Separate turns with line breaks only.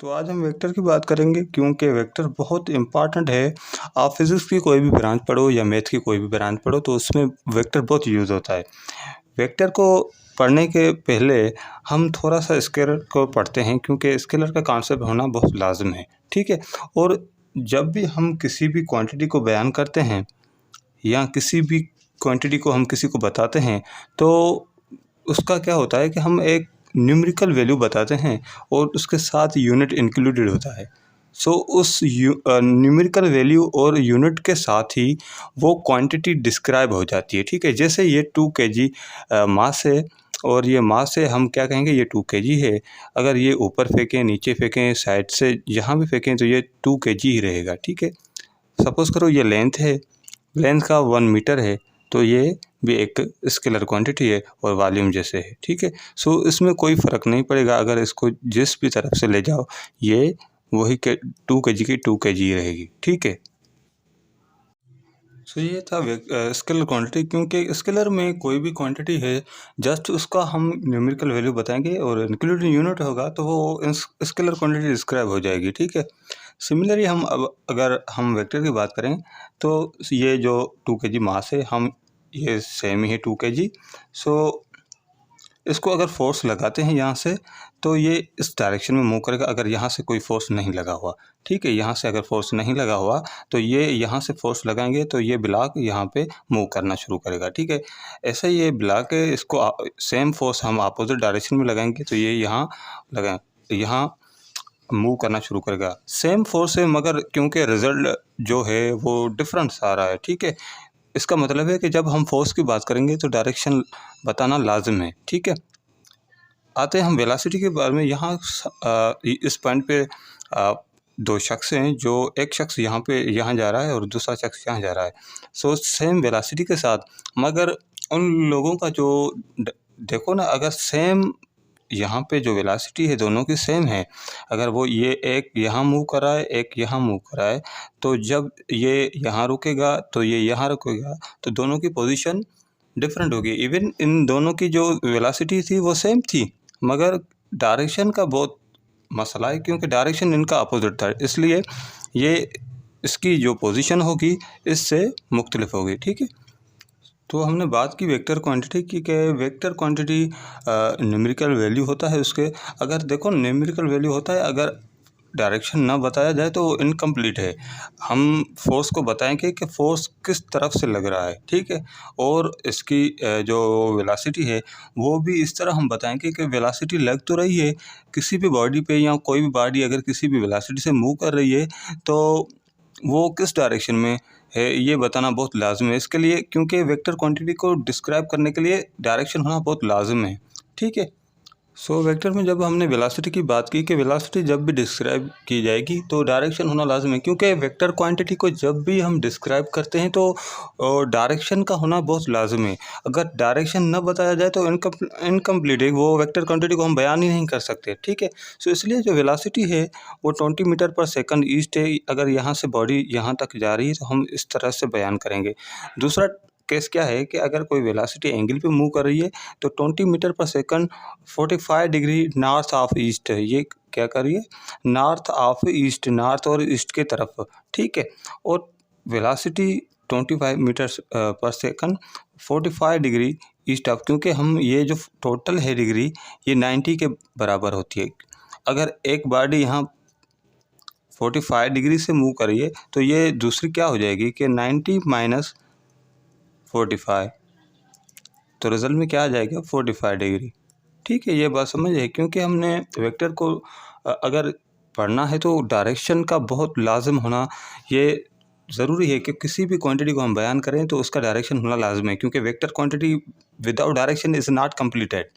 तो आज हम वेक्टर की बात करेंगे क्योंकि वेक्टर बहुत इम्पॉर्टेंट है। आप फिज़िक्स की कोई भी ब्रांच पढ़ो या मैथ की कोई भी ब्रांच पढ़ो तो उसमें वेक्टर बहुत यूज़ होता है। वेक्टर को पढ़ने के पहले हम थोड़ा-सा स्केलर को पढ़ते हैं क्योंकि स्केलर का कॉन्सेप्ट होना बहुत लाज़िम है, ठीक है? और जब भी हम किसी भी क्वांटिटी को बयान करते हैं या किसी भी क्वांटिटी को हम किसी को बताते हैं, तो उसका क्या होता है कि हम एक न्यूमेरिकल वैल्यू बताते हैं और उसके साथ यूनिट इंक्लूडेड होता है। सो उस न्यूमेरिकल वैल्यू और यूनिट के साथ ही वो क्वांटिटी डिस्क्राइब हो जाती है, ठीक है? जैसे ये 2 केजी मास है और ये मास है, हम क्या कहेंगे ये 2 केजी है। अगर ये ऊपर फेंकें, नीचे फेंकें, साइड से जहाँ भी फेंकें तो ये 2 केजी ही रहेगा, ठीक है? सपोज़ करो ये लेंथ है, लेंथ का 1 मीटर है, तो ये भी एक स्केलर क्वांटिटी है और वॉल्यूम जैसे है, ठीक है? सो इसमें कोई फ़र्क नहीं पड़ेगा, अगर इसको जिस भी तरफ से ले जाओ, ये वही के 2 केजी की 2 केजी ही रहेगी, ठीक है? सो ये था स्केलर क्वांटिटी, क्योंकि स्केलर में कोई भी क्वांटिटी है, जस्ट उसका हम न्यूमेरिकल वैल्यू बताएंगे और इंक्लूडिंग यूनिट होगा तो वो स्केलर क्वांटिटी डिस्क्राइब हो जाएगी, ठीक है? सिमिलरली हम अब अगर हम वेक्टर की बात करें तो ये जो 2 केजी मास है, हम ये सेम ही है 2 केजी। सो इसको अगर फोर्स लगाते हैं यहाँ से तो ये इस डायरेक्शन में मूव करेगा, अगर यहाँ से कोई फोर्स नहीं लगा हुआ, ठीक है? यहाँ से अगर फोर्स नहीं लगा हुआ तो ये यहाँ से फोर्स लगाएंगे तो ये ब्लॉक यहाँ पे मूव करना शुरू करेगा, ठीक है? ऐसा ही ये ब्लॉक है, इसको सेम फोर्स हम अपोजिट डायरेक्शन में लगाएंगे तो ये यहाँ लगा यहाँ मूव करना शुरू करेगा। सेम फोर्स है मगर क्योंकि रिजल्ट जो है वो डिफरेंट आ रहा है, ठीक है? इसका मतलब है कि जब हम फोर्स की बात करेंगे तो डायरेक्शन बताना लाजिम है, ठीक है? आते हैं हम वेलोसिटी के बारे में। यहाँ इस पॉइंट पे 2 शख्स हैं, जो एक शख्स यहाँ जा रहा है और दूसरा शख्स यहाँ जा रहा है। सो सेम वेलोसिटी के साथ, मगर उन लोगों का जो देखो ना, अगर सेम यहाँ पे जो वेलोसिटी है दोनों की सेम है, अगर वो ये एक यहाँ मूव कर रहा है, एक यहाँ मूव कर रहा है, तो जब ये यहाँ रुकेगा तो ये यहाँ रुकेगा, तो दोनों की पोजीशन डिफरेंट होगी। इवन इन दोनों की जो वेलोसिटी थी वो सेम थी, मगर डायरेक्शन का बहुत मसला है क्योंकि डायरेक्शन इनका अपोजिट था, इसलिए ये इसकी जो पोजीशन होगी इससे मुख्तलिफ होगी, ठीक है? तो हमने बात की वेक्टर क्वांटिटी की कि वेक्टर क्वांटिटी न्यूमेरिकल वैल्यू होता है उसके। अगर देखो न्यूमेरिकल वैल्यू होता है, अगर डायरेक्शन ना बताया जाए तो वो इनकम्प्लीट है। हम फोर्स को बताएंगे कि फोर्स किस तरफ से लग रहा है, ठीक है? और इसकी जो वेलोसिटी है वो भी इस तरह हम बताएंगे कि वेलोसिटी लग तो रही है किसी भी बॉडी पे, या कोई भी बॉडी अगर किसी भी वेलोसिटी से मूव कर रही है तो वो किस डायरेक्शन में है, ये बताना बहुत लाज़िम है इसके लिए, क्योंकि वेक्टर क्वांटिटी को डिस्क्राइब करने के लिए डायरेक्शन होना बहुत लाज़िम है, ठीक है? सो वेक्टर में जब हमने वेलोसिटी की बात की कि वेलोसिटी जब भी डिस्क्राइब की जाएगी तो डायरेक्शन होना लाज़िम है, क्योंकि वेक्टर क्वांटिटी को जब भी हम डिस्क्राइब करते हैं तो डायरेक्शन का होना बहुत लाज़िम है। अगर डायरेक्शन न बताया जाए तो इनकम्प्लीट है, वो वेक्टर क्वांटिटी को हम बयान ही नहीं कर सकते, ठीक है? सो इसलिए जो वेलोसिटी है वो 20 मीटर पर सेकंड ईस्ट है। अगर यहाँ से बॉडी यहाँ तक जा रही है तो हम इस तरह से बयान करेंगे। दूसरा केस क्या है कि अगर कोई वेलोसिटी एंगल पे मूव कर रही है तो 20 मीटर पर second 45 degree north of east है, ये क्या कर रही है? नॉर्थ ऑफ ईस्ट, नॉर्थ और ईस्ट के तरफ, ठीक है? और वेलोसिटी 25 मीटर पर सेकंड 45 डिग्री ईस्ट ऑफ, क्योंकि हम ये जो टोटल है डिग्री ये 90 के बराबर होती है। अगर एक बॉडी यहाँ 45 डिग्री से मूव कर रही है तो ये दूसरी क्या हो जाएगी कि 90 माइनस 45, तो रिजल्ट में क्या आ जाएगा? 45 डिग्री, ठीक है? ये बात समझ है, क्योंकि हमने वेक्टर को अगर पढ़ना है तो डायरेक्शन का बहुत लाजिम होना ये ज़रूरी है कि किसी भी क्वांटिटी को हम बयान करें तो उसका डायरेक्शन होना लाजिम है, क्योंकि vector quantity without direction is not completed.